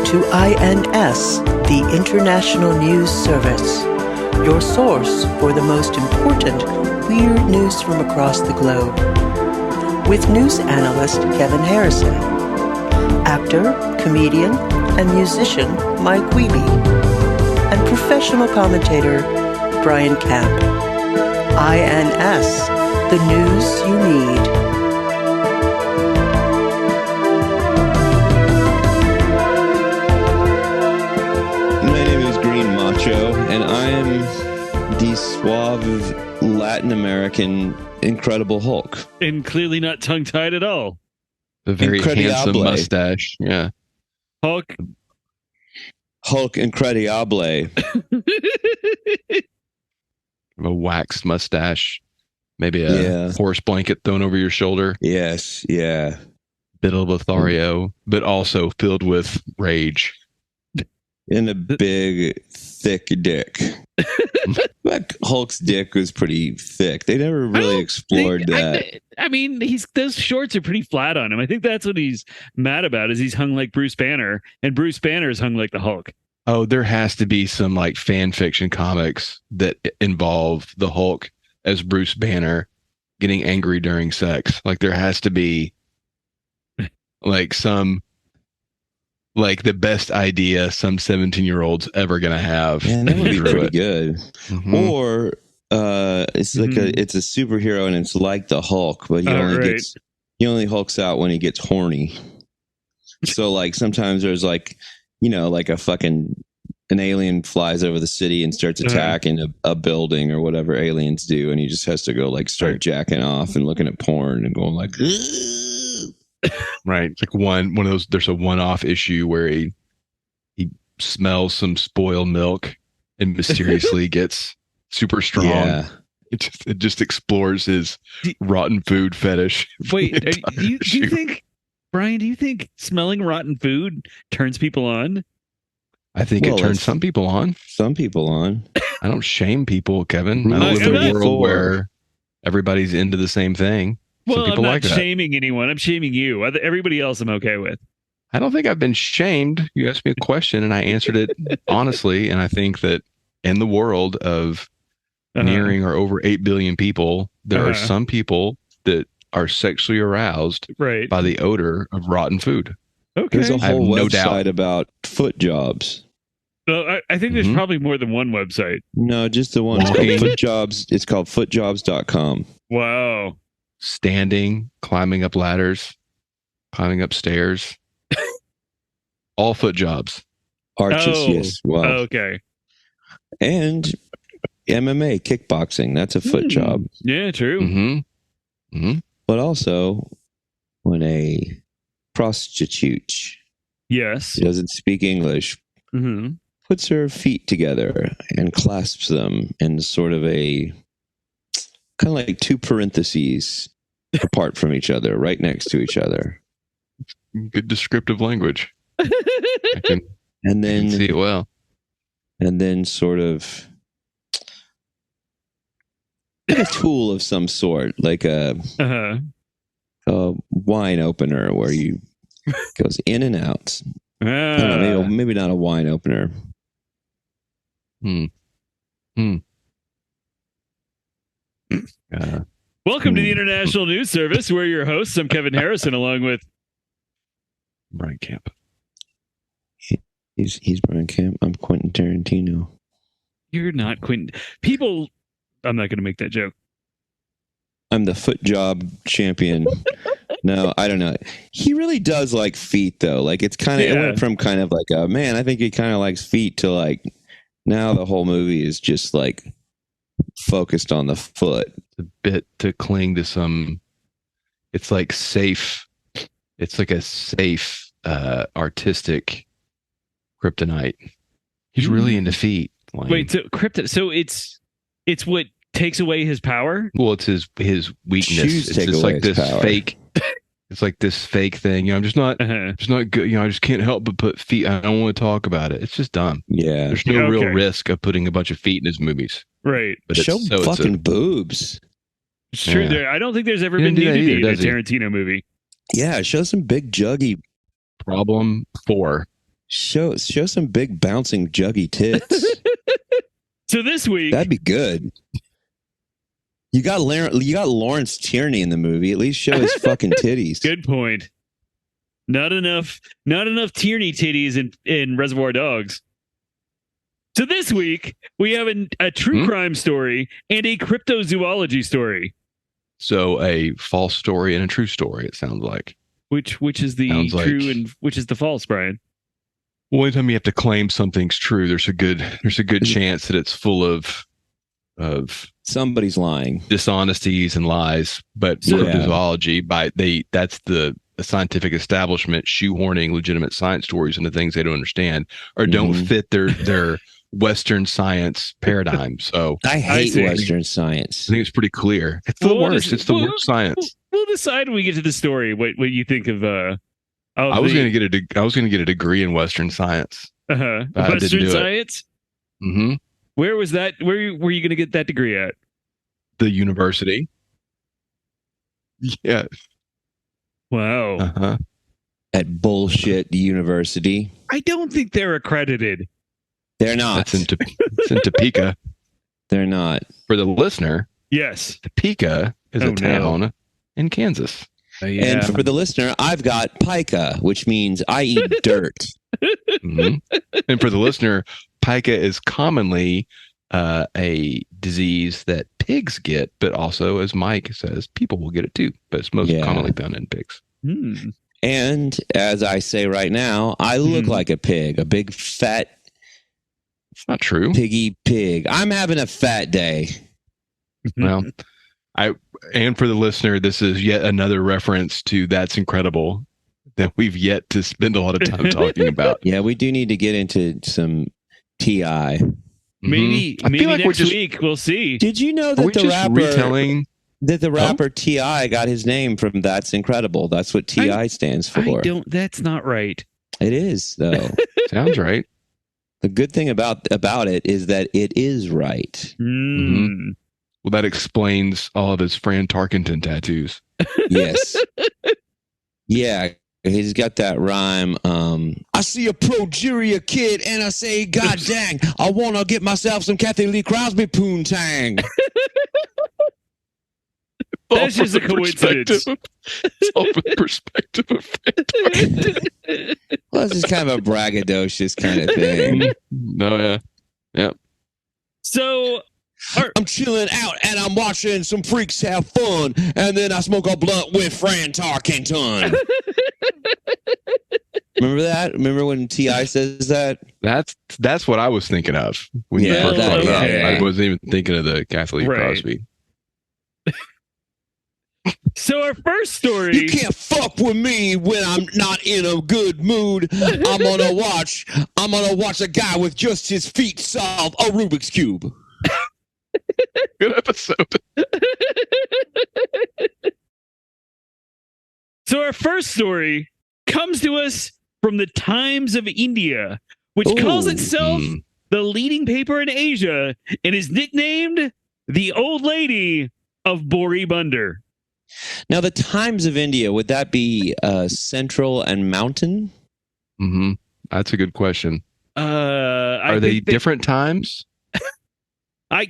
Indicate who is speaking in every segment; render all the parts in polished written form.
Speaker 1: to INS, the International News Service, your source for the most important weird news from across the globe. With news analyst Kevin Harrison, actor, comedian, and musician Mike Wiebe, and professional commentator Brian Camp. INS, the news you need.
Speaker 2: And I am the suave Latin American Incredible Hulk.
Speaker 3: And clearly not tongue-tied at all.
Speaker 4: The very handsome mustache. Yeah.
Speaker 3: Hulk
Speaker 2: Incredible.
Speaker 4: A waxed mustache. Maybe a horse blanket thrown over your shoulder.
Speaker 2: Yes, yeah.
Speaker 4: Bit of Lothario, but also filled with rage.
Speaker 2: And a big, thick dick. Like Hulk's dick was pretty thick. They never really explored that.
Speaker 3: I mean, those shorts are pretty flat on him. I think that's what he's mad about, is he's hung like Bruce Banner, and Bruce Banner is hung like the Hulk.
Speaker 4: Oh, there has to be some like fan fiction comics that involve the Hulk as Bruce Banner getting angry during sex. Like there has to be like the best idea some 17-year-old's ever gonna have.
Speaker 2: Yeah, that would be pretty good.
Speaker 4: Mm-hmm.
Speaker 2: Or it's like it's a superhero and it's like the Hulk, but he only hulks out when he gets horny. So like sometimes there's like, like an alien flies over the city and starts attacking a building or whatever aliens do, and he just has to go like start jacking off and looking at porn and going like
Speaker 4: right. It's like one of those, there's a one-off issue where he smells some spoiled milk and mysteriously gets super strong.
Speaker 2: Yeah.
Speaker 4: It just explores his rotten food fetish.
Speaker 3: Wait, do you think, Brian, do you think smelling rotten food turns people on?
Speaker 4: I think it turns some people on.
Speaker 2: Some people on.
Speaker 4: I don't shame people, Kevin. I don't live in a world where everybody's into the same thing.
Speaker 3: Well, I'm not shaming anyone. I'm shaming you. Everybody else I'm okay with.
Speaker 4: I don't think I've been shamed. You asked me a question and I answered it honestly. And I think that in the world of nearing or over 8 billion people, there are some people that are sexually aroused by the odor of rotten food.
Speaker 3: Okay.
Speaker 2: There's a whole website about foot jobs.
Speaker 3: Well, I think there's probably more than one website.
Speaker 2: No, just the one. It's called Foot Jobs. It's called footjobs.com.
Speaker 3: Wow.
Speaker 4: Standing, climbing up ladders, climbing up stairs. All foot jobs.
Speaker 2: Arches, yes. Wow.
Speaker 3: Okay.
Speaker 2: And MMA, kickboxing. That's a foot job.
Speaker 3: Yeah, true.
Speaker 4: Mm-hmm. Mm-hmm.
Speaker 2: But also, when a prostitute doesn't speak English, puts her feet together and clasps them in sort of a kind of like two parentheses apart from each other, right next to each other.
Speaker 4: Good descriptive language. I can see it well.
Speaker 2: And then sort of like a tool of some sort, like a wine opener where you goes in and out. I don't know, maybe not a wine opener.
Speaker 3: Welcome to the International News Service. We're your hosts. I'm Kevin Harrison, along with
Speaker 4: Brian Camp.
Speaker 2: He's Brian Camp. I'm Quentin Tarantino.
Speaker 3: You're not Quentin. People, I'm not going to make that joke.
Speaker 2: I'm the foot job champion. No, I don't know. He really does like feet, though. Like it went from kind of like I think he kind of likes feet to like now the whole movie is just like focused on the foot.
Speaker 4: A bit to cling to some. It's like safe. It's like a safe artistic kryptonite. He's really into feet. Like,
Speaker 3: wait, so kryptonite? So it's what takes away his power?
Speaker 4: Well, it's his weakness.
Speaker 2: Shoes
Speaker 4: it's
Speaker 2: take
Speaker 4: just
Speaker 2: away
Speaker 4: like
Speaker 2: his
Speaker 4: this
Speaker 2: power.
Speaker 4: fake. It's like this fake thing. I'm just not good. I just can't help but put feet. I don't want to talk about it. It's just dumb.
Speaker 2: Yeah.
Speaker 4: There's no real risk of putting a bunch of feet in his movies.
Speaker 3: Right.
Speaker 4: But
Speaker 2: show fucking boobs.
Speaker 3: It's true. Yeah. I don't think there's ever been nudity in a Tarantino movie.
Speaker 2: Yeah, show some big juggy.
Speaker 4: Problem 4.
Speaker 2: Show some big bouncing juggy tits.
Speaker 3: So this week,
Speaker 2: that'd be good. You got Lawrence Tierney in the movie. At least show his fucking titties.
Speaker 3: Good point. Not enough Tierney titties in Reservoir Dogs. So this week we have a true crime story and a cryptozoology story.
Speaker 4: So a false story and a true story. It sounds like. Which
Speaker 3: is the true and which is the false, Brian?
Speaker 4: Well, anytime you have to claim something's true, there's a good chance that it's full of
Speaker 2: somebody's lying,
Speaker 4: dishonesties and lies. But cryptozoology, that's the scientific establishment shoehorning legitimate science stories into things they don't understand or don't fit their Western science paradigm. So
Speaker 2: I hate Western science.
Speaker 4: I think it's pretty clear. It's the worst. It's the worst science.
Speaker 3: We'll decide when we get to the story what you think of.
Speaker 4: I was going to get a degree in Western science.
Speaker 3: Western science.
Speaker 4: Mm-hmm.
Speaker 3: Where was that? Where were you going to get that degree at?
Speaker 4: The university. Yeah.
Speaker 3: Wow.
Speaker 2: At bullshit university.
Speaker 3: I don't think they're accredited.
Speaker 2: They're not.
Speaker 4: It's in Topeka.
Speaker 2: They're not.
Speaker 4: For the listener,
Speaker 3: yes,
Speaker 4: Topeka is a town in Kansas.
Speaker 2: Yeah. And for the listener, I've got pica, which means I eat dirt.
Speaker 4: Mm-hmm. And for the listener, pica is commonly a disease that pigs get, but also, as Mike says, people will get it too. But it's most commonly found in pigs.
Speaker 3: Hmm.
Speaker 2: And as I say right now, I look like a pig, a big fat.
Speaker 4: It's not true.
Speaker 2: Piggy pig. I'm having a fat day.
Speaker 4: Well, and for the listener, this is yet another reference to That's Incredible that we've yet to spend a lot of time talking about.
Speaker 2: Yeah, we do need to get into some TI.
Speaker 3: Maybe next week we'll see.
Speaker 2: Did you know that the rapper TI got his name from That's Incredible? That's what TI stands for.
Speaker 3: That's not right.
Speaker 2: It is, though.
Speaker 4: Sounds right.
Speaker 2: The good thing about it is that it is right.
Speaker 4: Mm-hmm. Well, that explains all of his Fran Tarkenton tattoos.
Speaker 2: Yes. Yeah, he's got that rhyme. I see a progeria kid and I say, God dang, I want to get myself some Kathy Lee Crosby poontang.
Speaker 3: That's just a coincidence.
Speaker 4: It's all from the perspective of Fran Tarkenton.
Speaker 2: Well, it's just kind of a braggadocious kind of thing.
Speaker 4: No, yeah. Yep.
Speaker 3: So
Speaker 2: I'm chilling out and I'm watching some freaks have fun, and then I smoke a blunt with Fran Tarkenton. Remember that? Remember when T.I. says that?
Speaker 4: That's what I was thinking of when you first brought it up. I wasn't even thinking of the Kathy Lee Crosby.
Speaker 3: So our first story.
Speaker 2: You can't fuck with me when I'm not in a good mood. I'm gonna watch a guy with just his feet solve a Rubik's Cube.
Speaker 4: Good episode.
Speaker 3: So our first story comes to us from the Times of India, which calls itself the leading paper in Asia and is nicknamed the Old Lady of Boribandar.
Speaker 2: Now, the Times of India, would that be central and mountain?
Speaker 4: Mm-hmm. That's a good question. Are they different times?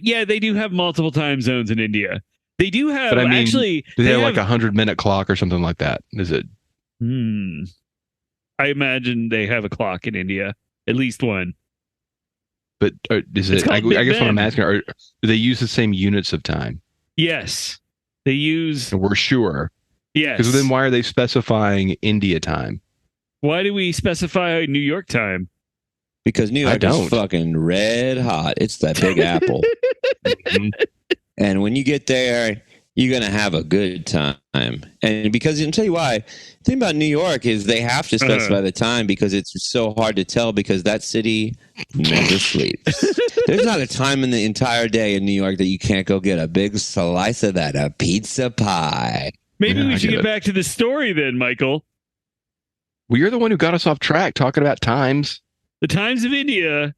Speaker 3: Yeah, they do have multiple time zones in India. They do have,
Speaker 4: but
Speaker 3: actually...
Speaker 4: Do they have like 100-minute clock or something like that? Is it?
Speaker 3: I imagine they have a clock in India. At least one.
Speaker 4: But is it? I guess what I'm asking, do they use the same units of time?
Speaker 3: Yes. They use...
Speaker 4: We're sure.
Speaker 3: Yes.
Speaker 4: Because then why are they specifying India time?
Speaker 3: Why do we specify New York time?
Speaker 2: Because New York is fucking red hot. It's that Big Apple. And when you get there, you're going to have a good time. And because, I'll tell you why, the thing about New York is they have to specify the time because it's so hard to tell because that city never sleeps. There's not a time in the entire day in New York that you can't go get a big slice of that, a pizza pie.
Speaker 3: Maybe we should get back to the story then, Michael.
Speaker 4: Well, you're the one who got us off track talking about times.
Speaker 3: The Times of India,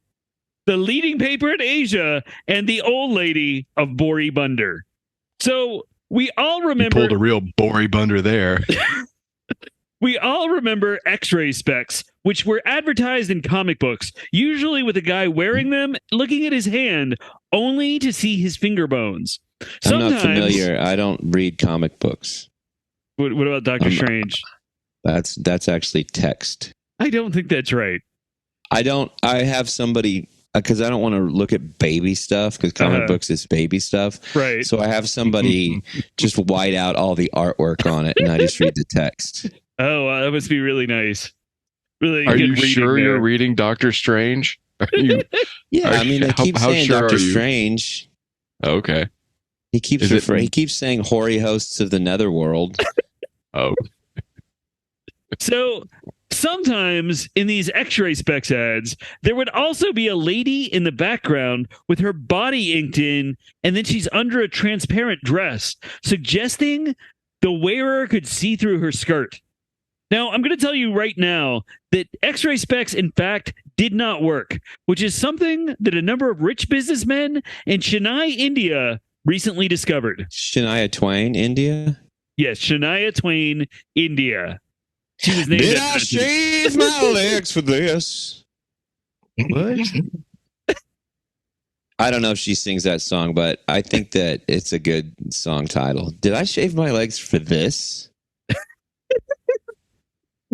Speaker 3: the leading paper in Asia, and the Old Lady of Boribandar. So we all remember...
Speaker 4: You pulled a real Boribandar there.
Speaker 3: We all remember X-ray specs which were advertised in comic books, usually with a guy wearing them, looking at his hand, only to see his finger bones.
Speaker 2: I'm not familiar. I don't read comic books.
Speaker 3: What about Doctor Strange?
Speaker 2: That's actually text.
Speaker 3: I don't think that's right.
Speaker 2: I have somebody, because I don't want to look at baby stuff, because comic books is baby stuff.
Speaker 3: Right.
Speaker 2: So I have somebody just white out all the artwork on it, and I just read the text.
Speaker 3: Oh, that must be really nice. Really.
Speaker 4: Are you sure you're reading Doctor Strange?
Speaker 2: Yeah, I mean, they keep saying
Speaker 4: sure
Speaker 2: Doctor Strange.
Speaker 4: Okay.
Speaker 2: He keeps saying hoary hosts of the netherworld.
Speaker 4: Oh.
Speaker 3: So sometimes in these X-ray specs ads, there would also be a lady in the background with her body inked in, and then she's under a transparent dress, suggesting the wearer could see through her skirt. Now, I'm going to tell you right now that X-ray specs, in fact, did not work, which is something that a number of rich businessmen in Chennai, India, recently discovered.
Speaker 2: Shania Twain, India?
Speaker 3: Yes, Shania Twain, India. She was named.
Speaker 2: Did I shave my legs for this?
Speaker 3: What?
Speaker 2: I don't know if she sings that song, but I think that it's a good song title. Did I shave my legs for this?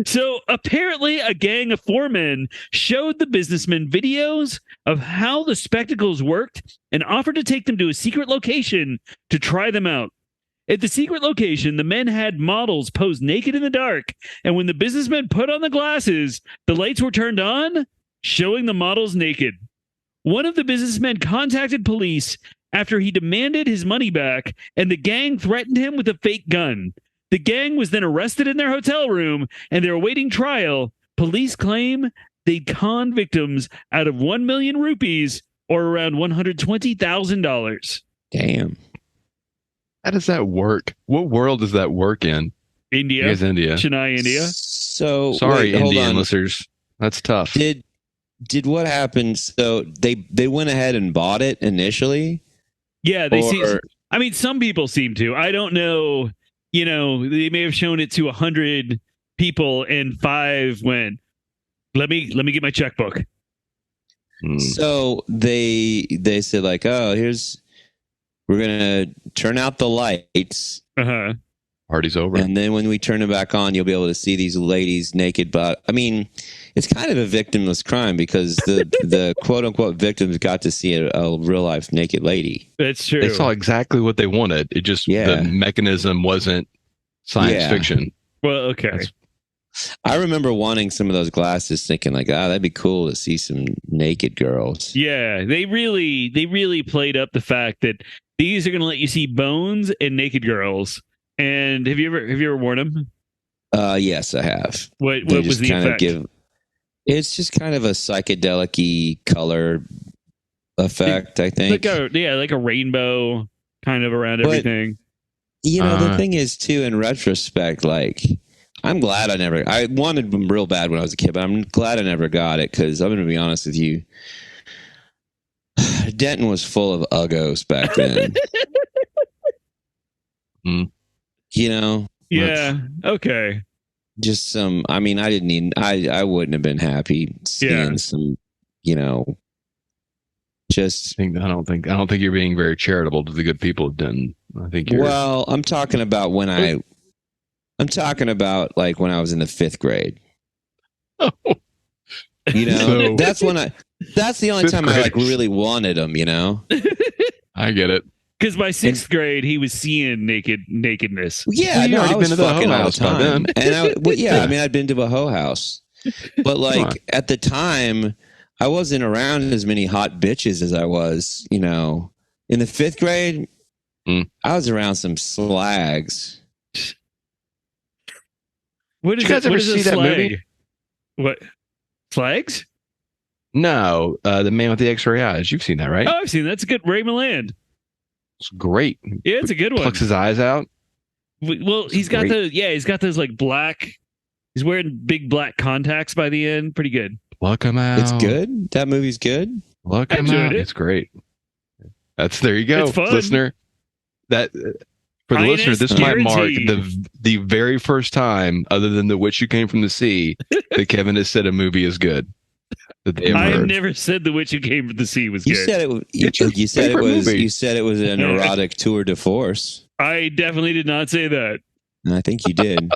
Speaker 3: So apparently a gang of 4 men showed the businessmen videos of how the spectacles worked and offered to take them to a secret location to try them out. At the secret location, the men had models pose naked in the dark, and when the businessmen put on the glasses, the lights were turned on, showing the models naked. One of the businessmen contacted police after he demanded his money back, and the gang threatened him with a fake gun. The gang was then arrested in their hotel room, and they're awaiting trial. Police claim they'd conned victims out of 1 million rupees, or around $120,000.
Speaker 2: Damn.
Speaker 4: How does that work? What world does that work in?
Speaker 3: India.
Speaker 4: Yes, India.
Speaker 3: Chennai, India.
Speaker 2: So
Speaker 4: sorry,
Speaker 2: wait,
Speaker 4: Indian listeners. That's tough.
Speaker 2: Did what happened? So they went ahead and bought it initially?
Speaker 3: Yeah, I mean, some people seem to. I don't know. You know, they may have shown it to 100 people, and 5 went, let me get my checkbook.
Speaker 2: So they said like, oh, we're gonna turn out the lights.
Speaker 4: Party's over.
Speaker 2: And then when we turn it back on, you'll be able to see these ladies naked. But I mean, it's kind of a victimless crime, because the quote unquote victims got to see a real life naked lady.
Speaker 3: That's true.
Speaker 4: They saw exactly what they wanted. It just, the mechanism wasn't science fiction.
Speaker 3: Well, okay.
Speaker 2: I remember wanting some of those glasses, thinking like, that'd be cool to see some naked girls.
Speaker 3: Yeah, they really played up the fact that these are going to let you see bones and naked girls. And have you ever worn them?
Speaker 2: Yes, I have.
Speaker 3: What was the effect?
Speaker 2: It's just kind of a psychedelic-y color effect, I think.
Speaker 3: Like a rainbow kind of around everything.
Speaker 2: You know, the thing is too, in retrospect, like, I'm glad I wanted them real bad when I was a kid, but I'm glad I never got it, because I'm going to be honest with you, Denton was full of uggos back then. You know?
Speaker 3: Yeah. Okay.
Speaker 2: Just some, I mean, I wouldn't have been happy seeing some, you know, just.
Speaker 4: I don't think you're being very charitable to the good people of Denton. I think you're.
Speaker 2: Well, I'm talking about like when I was in the 5th grade.
Speaker 4: Oh.
Speaker 2: You know, that's the only time I like really wanted them, you know?
Speaker 4: I get it.
Speaker 3: Because by 6th grade, he was seeing nakedness.
Speaker 2: Yeah,
Speaker 4: well,
Speaker 2: I was
Speaker 4: been to the
Speaker 2: fucking
Speaker 4: hoe
Speaker 2: all the
Speaker 4: house by
Speaker 2: time.
Speaker 4: then.
Speaker 2: And I mean, I'd been to a hoe house. But like at the time, I wasn't around as many hot bitches as I was, you know. In the 5th grade, I was around some slags.
Speaker 3: Did you guys ever see that movie? What? Slags?
Speaker 4: No, The Man with the X-Ray Eyes. You've seen that, right?
Speaker 3: Oh, I've seen that. That's a good Ray Milland.
Speaker 4: It's great.
Speaker 3: Yeah, it's a good one.
Speaker 4: Plucks his eyes out.
Speaker 3: Well, he's got those like black. He's wearing big black contacts by the end. Pretty good.
Speaker 4: Pluck him out.
Speaker 2: It's good. That movie's good.
Speaker 4: Pluck him out. It's great. There you go, listener. That For the
Speaker 3: Highness
Speaker 4: listener, this might mark
Speaker 3: guaranteed.
Speaker 4: the very first time, other than The Witch Who Came from the Sea, that Kevin has said a movie is good. That they have
Speaker 3: I have
Speaker 4: heard.
Speaker 3: never said The Witch Who Came from the Sea was
Speaker 2: You
Speaker 3: good.
Speaker 2: said it.
Speaker 4: It's your
Speaker 2: You said it
Speaker 4: favorite
Speaker 2: was.
Speaker 4: movie.
Speaker 2: You said it was an erotic tour de force.
Speaker 3: I definitely did not say that.
Speaker 2: And I think you did.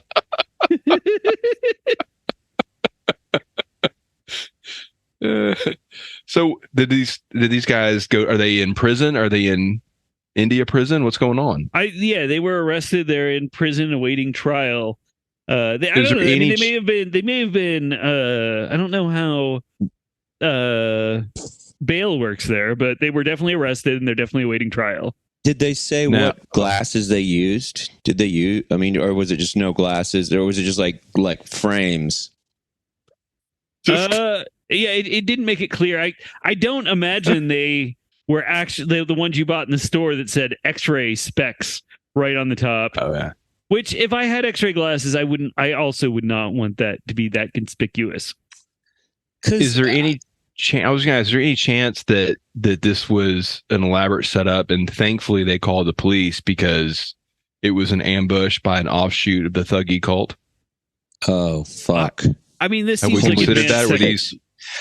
Speaker 4: So did these guys go? Are they in prison? Are they in India prison? What's going on?
Speaker 3: They were arrested. They're in prison awaiting trial. I don't know. I mean, they may have been. I don't know how bail works there, but they were definitely arrested and they're definitely awaiting trial.
Speaker 2: Did they say what glasses they used? Did they use? I mean, or was it just no glasses, or was it just like frames?
Speaker 3: It didn't make it clear. I don't imagine they were actually the ones you bought in the store that said X-ray specs right on the top.
Speaker 4: Oh yeah.
Speaker 3: Which, if I had X-ray glasses, I wouldn't. I also would not want that to be that conspicuous.
Speaker 4: Is there any chance? I was going to ask, is there any chance that this was an elaborate setup, and thankfully they called the police because it was an ambush by an offshoot of the Thuggee cult?
Speaker 2: Oh fuck!
Speaker 3: I mean, this
Speaker 4: Have we
Speaker 3: seems like
Speaker 4: considered that? Were
Speaker 3: advanced
Speaker 4: these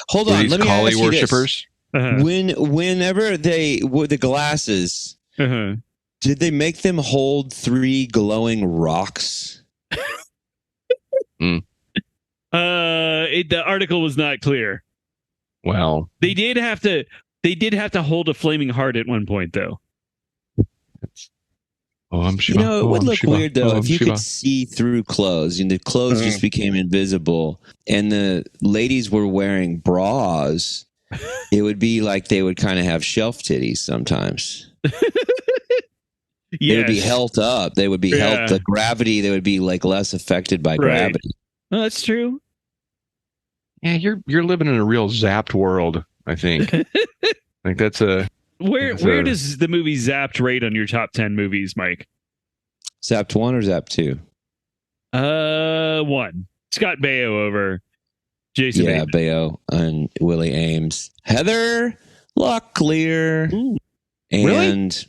Speaker 2: Hold on, let me
Speaker 4: collie
Speaker 2: ask you
Speaker 4: worshippers?
Speaker 3: Uh-huh.
Speaker 2: Whenever they wore the glasses,
Speaker 3: Uh-huh.
Speaker 2: did they make them hold 3 glowing rocks?
Speaker 3: The article was not clear.
Speaker 4: Well,
Speaker 3: They did have to hold a flaming heart at one point, though.
Speaker 4: oh, I'm Shiva.
Speaker 2: You know, it would look
Speaker 4: Shiva.
Speaker 2: weird though if you
Speaker 4: Shiva.
Speaker 2: could see through clothes, and the clothes just became invisible, and the ladies were wearing bras. It would be like they would kind of have shelf titties sometimes. They would be held up. They would be held. The gravity. They would be like less affected by gravity.
Speaker 3: No, that's true.
Speaker 4: Yeah, you're living in a real zapped world, I think. Like that's a
Speaker 3: Where does the movie Zapped rate on your top 10 movies, Mike?
Speaker 2: Zapped 1 or Zapped 2?
Speaker 3: 1. Scott Baio over Jason.
Speaker 2: Yeah, Baio and Willie Ames, Heather Locklear, and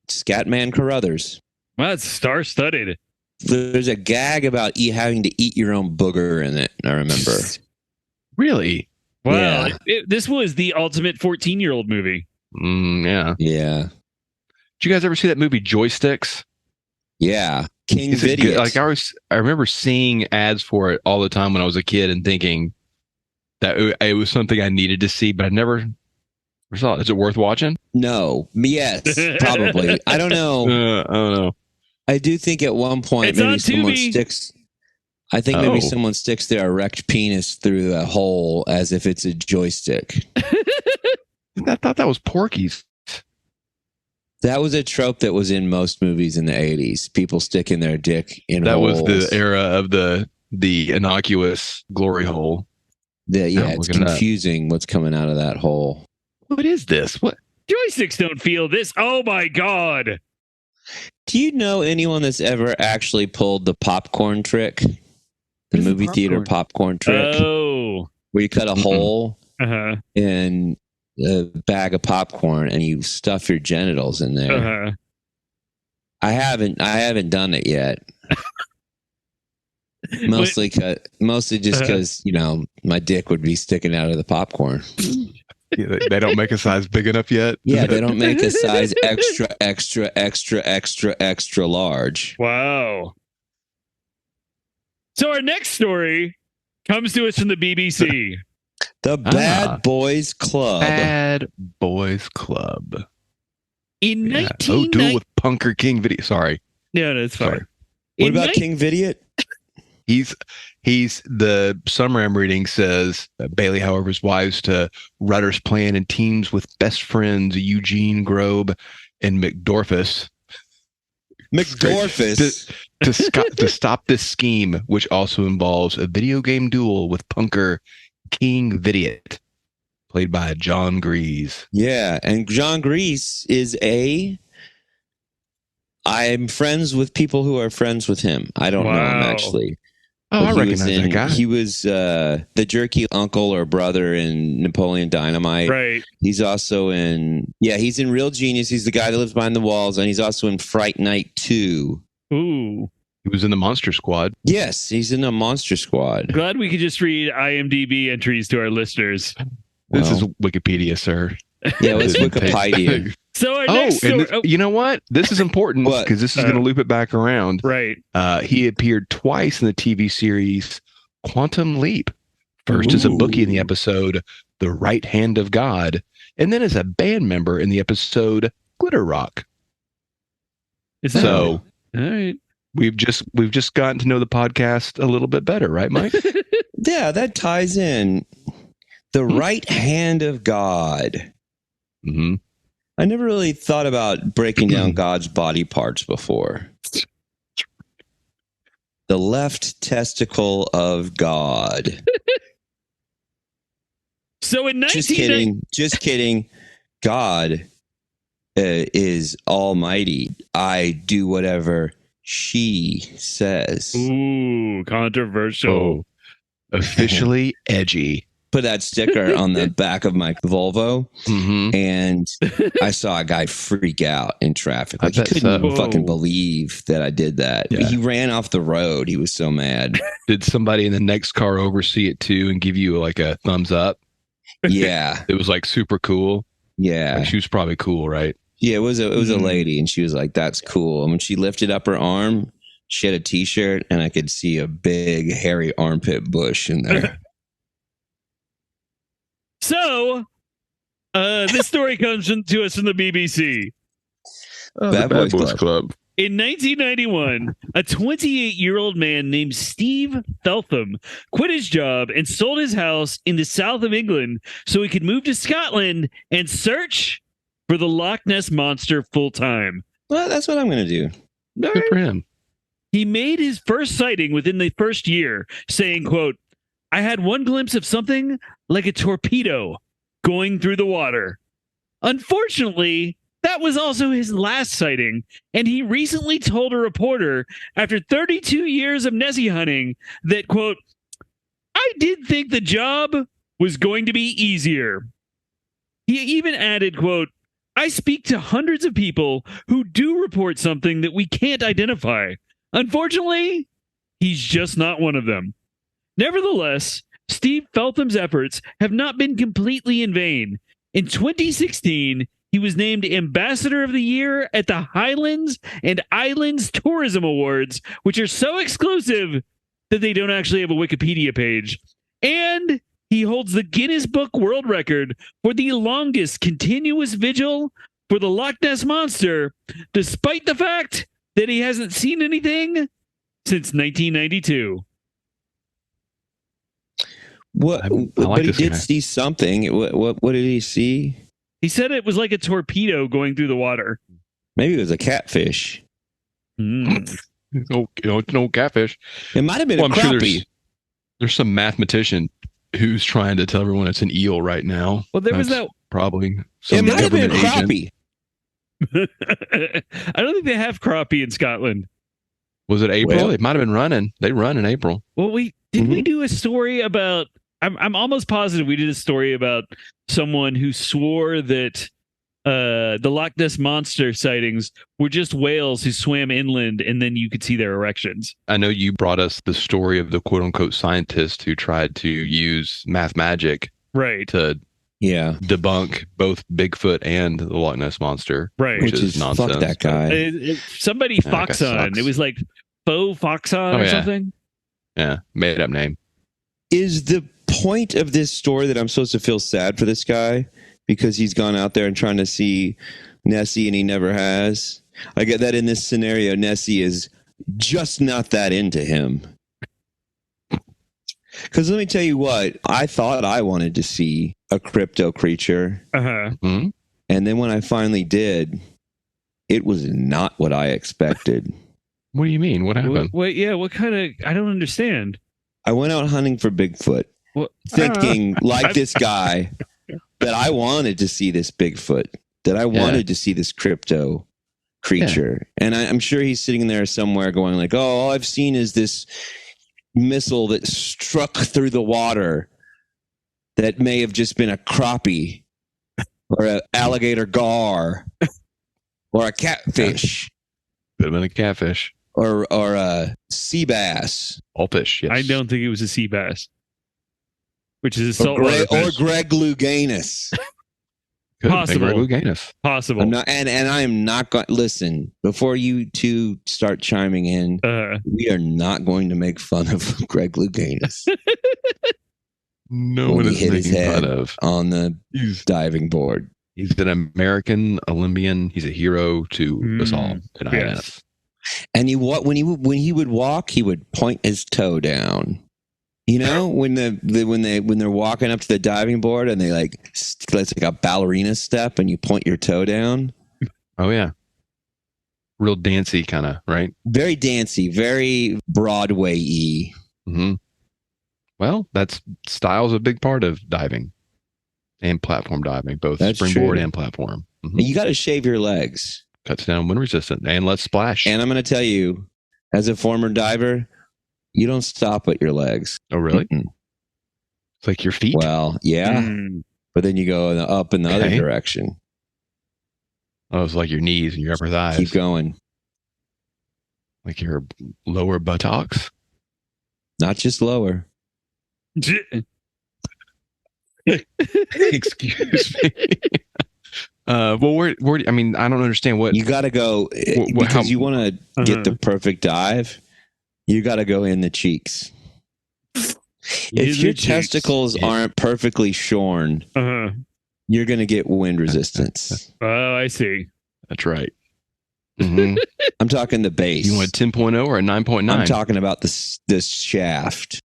Speaker 2: Scatman Carruthers.
Speaker 3: Well, it's star-studded.
Speaker 2: There's a gag about having to eat your own booger in it. I remember.
Speaker 4: really.
Speaker 3: Wow,
Speaker 2: Yeah.
Speaker 3: this was the ultimate 14-year-old movie.
Speaker 4: Yeah.
Speaker 2: Yeah.
Speaker 4: Did you guys ever see that movie Joysticks?
Speaker 2: Yeah. King
Speaker 4: Is it
Speaker 2: Video.
Speaker 4: good? Like I remember seeing ads for it all the time when I was a kid and thinking that it was something I needed to see, but I never saw it. Is it worth watching?
Speaker 2: No. Yes. Probably. I don't know.
Speaker 4: I don't know.
Speaker 2: I do think at one point
Speaker 3: It's on
Speaker 2: maybe someone
Speaker 3: Tubi.
Speaker 2: sticks. I think maybe someone sticks their erect penis through the hole as if it's a joystick.
Speaker 4: I thought that was Porky's.
Speaker 2: That was a trope that was in most movies in the 80s. People sticking their dick in holes.
Speaker 4: That was the era of the innocuous glory hole.
Speaker 2: It's confusing what's coming out of that hole.
Speaker 4: What is this? What?
Speaker 3: Joysticks don't feel this. Oh my God.
Speaker 2: Do you know anyone that's ever actually pulled the popcorn trick? The movie theater popcorn trick?
Speaker 3: Oh.
Speaker 2: Where you cut a hole
Speaker 3: Uh-huh.
Speaker 2: in a bag of popcorn and you stuff your genitals in there.
Speaker 3: Uh-huh.
Speaker 2: I haven't done it yet. Mostly just because, my dick would be sticking out of the popcorn.
Speaker 4: Yeah, they don't make a size big enough yet.
Speaker 2: Yeah, they don't make a size extra large.
Speaker 3: Wow. So our next story comes to us from the BBC.
Speaker 2: The Bad Boys Club.
Speaker 4: Bad Boys Club.
Speaker 3: In
Speaker 4: Yeah.
Speaker 3: 1990...
Speaker 4: Duel with Punker King Video. Sorry.
Speaker 3: No, it's fine.
Speaker 4: Sorry.
Speaker 2: What about King Vidiot?
Speaker 4: He's the summary I'm reading says Bailey, however, is wise to Rudder's plan and teams with best friends Eugene Grobe and McDorfus. To stop this scheme, which also involves a video game duel with punker King Vidiot, played by John Grease.
Speaker 2: Yeah, and John Grease is I'm friends with people who are friends with him. I don't know him, actually.
Speaker 4: Oh, I recognize that guy.
Speaker 2: He was the jerky uncle or brother in Napoleon Dynamite.
Speaker 3: Right.
Speaker 2: He's also he's in Real Genius. He's the guy that lives behind the walls, and he's also in Fright Night 2.
Speaker 3: Ooh.
Speaker 4: He was in the Monster Squad.
Speaker 2: Yes, he's in the Monster Squad.
Speaker 3: Glad we could just read IMDb entries to our listeners.
Speaker 4: This is Wikipedia, sir.
Speaker 2: Yeah, it's Wikipedia.
Speaker 3: So our next story,
Speaker 4: you know what? This is important because this is going to loop it back around.
Speaker 3: Right.
Speaker 4: He appeared twice in the TV series Quantum Leap. First as a bookie in the episode The Right Hand of God, and then as a band member in the episode Glitter Rock.
Speaker 3: All right.
Speaker 4: We've just gotten to know the podcast a little bit better, right, Mike?
Speaker 2: Yeah, that ties in. The Right Hand of God.
Speaker 4: Mm-hmm.
Speaker 2: I never really thought about breaking down God's body parts before. The left testicle of God.
Speaker 3: So in
Speaker 2: Just kidding. God is almighty. I do whatever she says.
Speaker 3: Ooh, controversial.
Speaker 4: Officially edgy.
Speaker 2: Put that sticker on the back of my Volvo, and I saw a guy freak out in traffic. Like, he couldn't fucking believe that I did that. Yeah. He ran off the road. He was so mad.
Speaker 4: Did somebody in the next car oversee it too and give you like a thumbs up?
Speaker 2: Yeah.
Speaker 4: It was like super cool.
Speaker 2: Yeah.
Speaker 4: Like, she was probably cool, right?
Speaker 2: Yeah, it was a lady, and she was like, "That's cool." And when she lifted up her arm, she had a t-shirt, and I could see a big hairy armpit bush in there.
Speaker 3: So, this story comes to us from the BBC.
Speaker 2: Bad Boys Club.
Speaker 3: In 1991, a 28-year-old man named Steve Feltham quit his job and sold his house in the south of England so he could move to Scotland and search for the Loch Ness Monster full-time.
Speaker 2: Well, that's what I'm going to do.
Speaker 4: Good for him.
Speaker 3: He made his first sighting within the first year, saying, quote, "I had one glimpse of something like a torpedo going through the water." Unfortunately, that was also his last sighting, and he recently told a reporter after 32 years of Nessie hunting that, quote, "I did think the job was going to be easier." He even added, quote, "I speak to hundreds of people who do report something that we can't identify. Unfortunately, he's just not one of them." Nevertheless, Steve Feltham's efforts have not been completely in vain. In 2016, he was named Ambassador of the Year at the Highlands and Islands Tourism Awards, which are so exclusive that they don't actually have a Wikipedia page. And he holds the Guinness Book World Record for the longest continuous vigil for the Loch Ness Monster, despite the fact that he hasn't seen anything since 1992.
Speaker 2: What? But he did see something. What did he see?
Speaker 3: He said it was like a torpedo going through the water.
Speaker 2: Maybe it was a catfish.
Speaker 4: No catfish.
Speaker 2: It might have been a crappie.
Speaker 4: Sure there's some mathematician who's trying to tell everyone it's an eel right now.
Speaker 3: Well, there was that.
Speaker 4: Probably. Some
Speaker 2: it might have been a crappie.
Speaker 3: I don't think they have crappie in Scotland.
Speaker 4: Was it April?
Speaker 2: Well,
Speaker 4: it might have been running. They run in April.
Speaker 3: Well, we do a story about. I'm almost positive we did a story about someone who swore that the Loch Ness Monster sightings were just whales who swam inland and then you could see their erections.
Speaker 4: I know you brought us the story of the quote unquote scientist who tried to use math magic to debunk both Bigfoot and the Loch Ness Monster.
Speaker 3: Right.
Speaker 2: Which is nonsense. Fuck that guy.
Speaker 3: Somebody Foxon. It was like Faux Foxon or something.
Speaker 4: Yeah. Made up name.
Speaker 2: Is the point of this story that I'm supposed to feel sad for this guy because he's gone out there and trying to see Nessie and he never has? I get that in this scenario, Nessie is just not that into him. Because let me tell you what, I thought I wanted to see a crypto creature.
Speaker 4: Mm-hmm.
Speaker 2: And then when I finally did, it was not what I expected.
Speaker 4: What do you mean? What happened?
Speaker 3: What kind of... I don't understand.
Speaker 2: I went out hunting for Bigfoot, thinking, like this guy, that I wanted to see this Bigfoot, that I wanted to see this crypto creature. And I'm sure he's sitting there somewhere going like, oh, all I've seen is this missile that struck through the water that may have just been a crappie or an alligator gar or a catfish.
Speaker 4: Could have been a catfish.
Speaker 2: Or a sea bass.
Speaker 4: All fish, yes.
Speaker 3: I don't think it was a sea bass, which is a saltwater fish.
Speaker 2: Or Greg Louganis.
Speaker 3: Possible. Possible.
Speaker 2: I'm not, and I am not going. Listen, before you two start chiming in, we are not going to make fun of Greg Louganis.
Speaker 4: No one is making fun of
Speaker 2: on the diving board.
Speaker 4: He's an American Olympian. He's a hero to us all at INS.
Speaker 2: And when he would walk, he would point his toe down. You know, when they're walking up to the diving board and they it's like a ballerina step and you point your toe down.
Speaker 4: Oh yeah, real dancey kind of, right?
Speaker 2: Very dancey, very Broadway-y.
Speaker 4: Mm-hmm. Well, style's a big part of diving and platform diving, both springboard and platform. Mm-hmm.
Speaker 2: And you got to shave your legs.
Speaker 4: Cuts down wind resistance and less splash.
Speaker 2: And I'm going to tell you, as a former diver, you don't stop at your legs.
Speaker 4: Oh, really? Mm-mm. It's like your feet?
Speaker 2: Well, yeah. But then you go up in the other direction.
Speaker 4: Oh, it's like your knees and your upper thighs.
Speaker 2: Keep going.
Speaker 4: Like your lower buttocks?
Speaker 2: Not just lower.
Speaker 4: Excuse me. Well, where I mean, I don't understand what
Speaker 2: you got to go because you want to get the perfect dive. You got to go in the cheeks. If your testicles aren't perfectly shorn, you're going to get wind resistance.
Speaker 3: Oh, I see.
Speaker 4: That's right.
Speaker 2: Mm-hmm. I'm talking the base.
Speaker 4: You want a 10.0 or a 9.9?
Speaker 2: I'm talking about this shaft.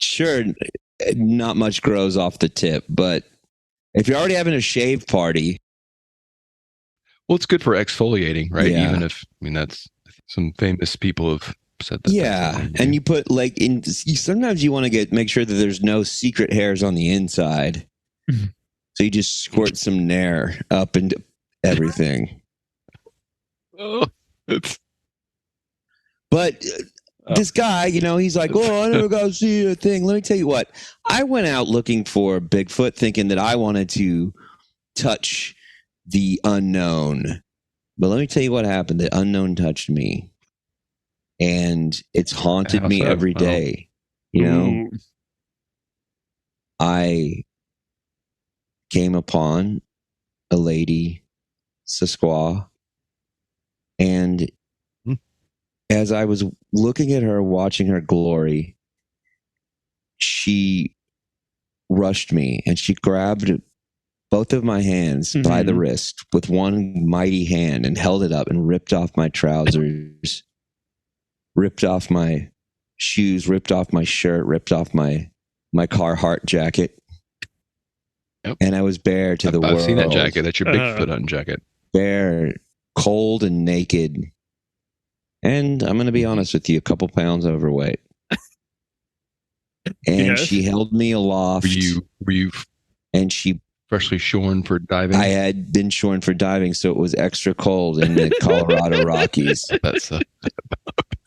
Speaker 2: Sure, not much grows off the tip, but if you're already having a shave party.
Speaker 4: Well, it's good for exfoliating, right?
Speaker 2: Yeah.
Speaker 4: Even if, I mean, that's some famous people have said that.
Speaker 2: Yeah. And you put sometimes you want to make sure that there's no secret hairs on the inside. So you just squirt some Nair up into everything. But this guy, he's like, oh, I never got to see a thing. Let me tell you what. I went out looking for Bigfoot thinking that I wanted to touch the unknown. But let me tell you what happened. The unknown touched me. And it's haunted me every day. I came upon a lady, Sasquatch, and as I was looking at her, watching her glory, she rushed me and she grabbed both of my hands by the wrist with one mighty hand and held it up and ripped off my trousers, ripped off my shoes, ripped off my shirt, ripped off my Carhartt jacket. Yep. And I was bare to the world.
Speaker 4: I've seen that jacket. That's your Bigfoot hunting jacket.
Speaker 2: Bare, cold and naked. And I'm going to be honest with you, a couple pounds overweight. And she held me aloft.
Speaker 4: Were you
Speaker 2: and she
Speaker 4: freshly shorn for diving?
Speaker 2: I had been shorn for diving, so it was extra cold in the Colorado Rockies.
Speaker 4: That's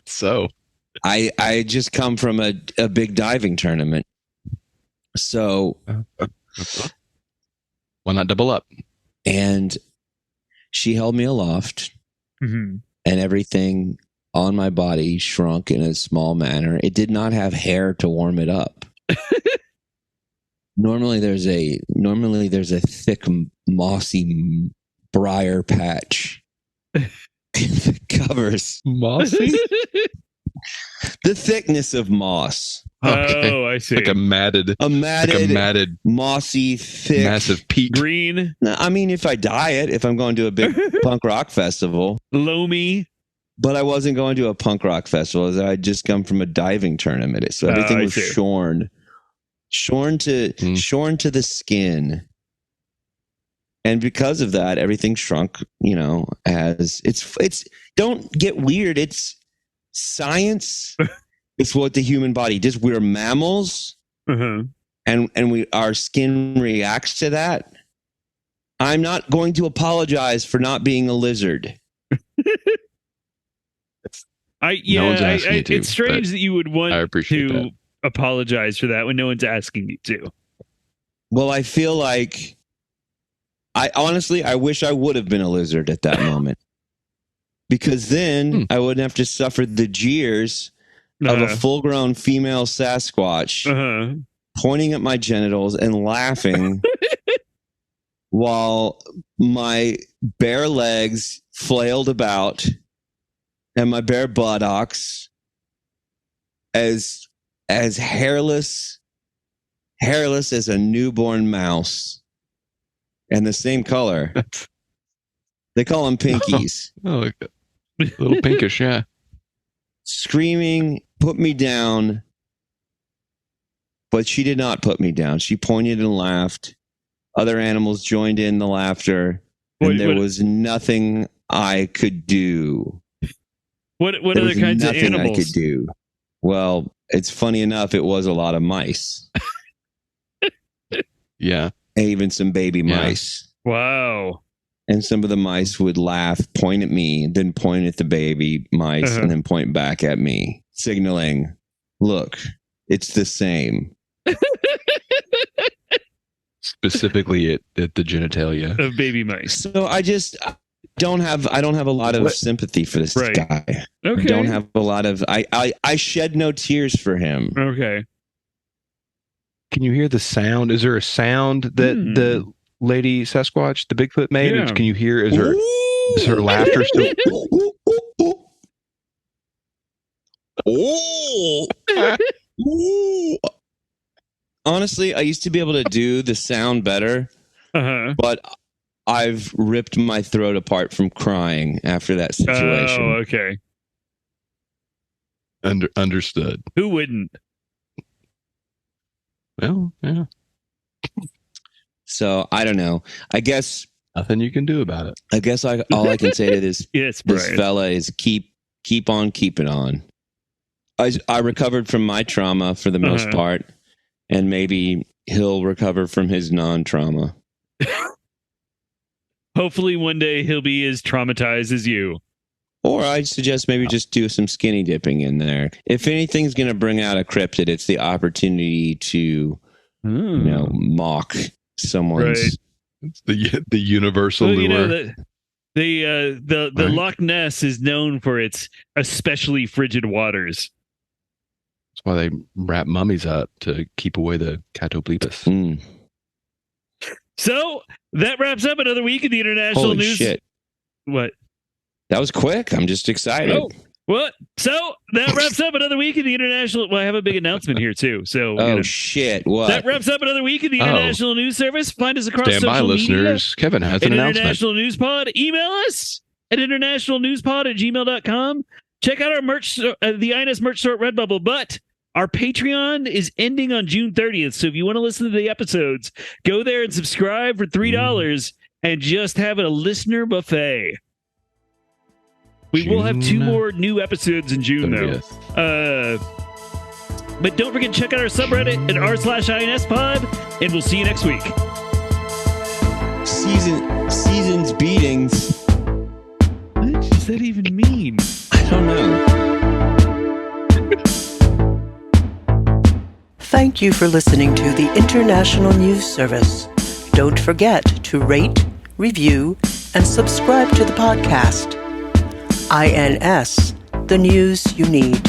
Speaker 4: so.
Speaker 2: I had just come from a big diving tournament. So
Speaker 4: why not double up?
Speaker 2: And she held me aloft.
Speaker 3: Mm-hmm.
Speaker 2: And everything on my body shrunk in a small manner. It did not have hair to warm it up. Normally there's a thick mossy briar patch that covers
Speaker 4: mossy.
Speaker 2: The thickness of moss.
Speaker 3: Okay. Oh, I see.
Speaker 4: Like a matted,
Speaker 2: mossy, thick,
Speaker 4: massive peat.
Speaker 3: Green.
Speaker 2: I mean, if I'm going to a big punk rock festival,
Speaker 3: loamy.
Speaker 2: But I wasn't going to a punk rock festival. I'd just come from a diving tournament, so everything was shorn to the skin, and because of that, everything shrunk. As it's don't get weird. It's science. It's what the human body does. We're mammals, and our skin reacts to that. I'm not going to apologize for not being a lizard.
Speaker 3: It's strange that you would want to apologize for that when no one's asking you to.
Speaker 2: Well, I feel like I wish I would have been a lizard at that moment, because then I wouldn't have to suffer the jeers of a full-grown female Sasquatch pointing at my genitals and laughing while my bare legs flailed about and my bare buttocks as hairless as a newborn mouse, and the same color. They call them pinkies.
Speaker 4: Oh, a little pinkish, yeah.
Speaker 2: Screaming, put me down. But she did not put me down. She pointed and laughed. Other animals joined in the laughter, and there was nothing I could do.
Speaker 3: What other kinds of animals?
Speaker 2: Nothing I could do. Well, it's funny enough, it was a lot of mice.
Speaker 4: Yeah.
Speaker 2: Even some baby mice.
Speaker 3: Wow.
Speaker 2: And some of the mice would laugh, point at me, then point at the baby mice, and then point back at me, signaling, look, it's the same.
Speaker 4: Specifically at the genitalia
Speaker 3: of baby mice.
Speaker 2: So I don't have a lot of sympathy for this guy. Okay. I don't have a lot of I shed no tears for him.
Speaker 3: Okay.
Speaker 4: Can you hear the sound? Is there a sound that the lady Sasquatch, the Bigfoot, made? Yeah. Can you hear? Is her laughter still?
Speaker 2: Honestly, I used to be able to do the sound better, but I've ripped my throat apart from crying after that situation.
Speaker 3: Oh, okay.
Speaker 4: Understood.
Speaker 3: Who wouldn't?
Speaker 4: Well, yeah.
Speaker 2: So I don't know. I guess
Speaker 4: nothing you can do about it.
Speaker 2: I guess all I can say to this this fella is keep on keeping on. I recovered from my trauma for the most part, and maybe he'll recover from his non-trauma.
Speaker 3: Hopefully one day he'll be as traumatized as you.
Speaker 2: Or I suggest maybe just do some skinny dipping in there. If anything's going to bring out a cryptid, it's the opportunity to, mock someone's.
Speaker 4: Right. It's the universal lure.
Speaker 3: You know, the Loch Ness is known for its especially frigid waters.
Speaker 4: That's why they wrap mummies up to keep away the catoblepus.
Speaker 3: So that wraps up another week in the international news.
Speaker 2: Shit.
Speaker 3: What?
Speaker 2: That was quick. I'm just excited.
Speaker 3: Oh, what? So that wraps up another week in the international. Well, I have a big announcement here too. So,
Speaker 2: shit! What?
Speaker 3: That wraps up another week in the international news service. Find us across social media.
Speaker 4: Listeners. Kevin has an announcement.
Speaker 3: International News Pod. Email us at internationalnewspod@gmail.com. Check out our merch, the INS merch store at Redbubble. But our Patreon is ending on June 30th. So if you want to listen to the episodes, go there and subscribe for $3 and just have a listener buffet. We will have 2 more new episodes in June, though. But don't forget to check out our subreddit at r/INSpod, and we'll see you next week.
Speaker 2: Season's beatings.
Speaker 3: What does that even mean?
Speaker 2: I don't know.
Speaker 1: Thank you for listening to the International News Service. Don't forget to rate, review, and subscribe to the podcast. INS, the news you need.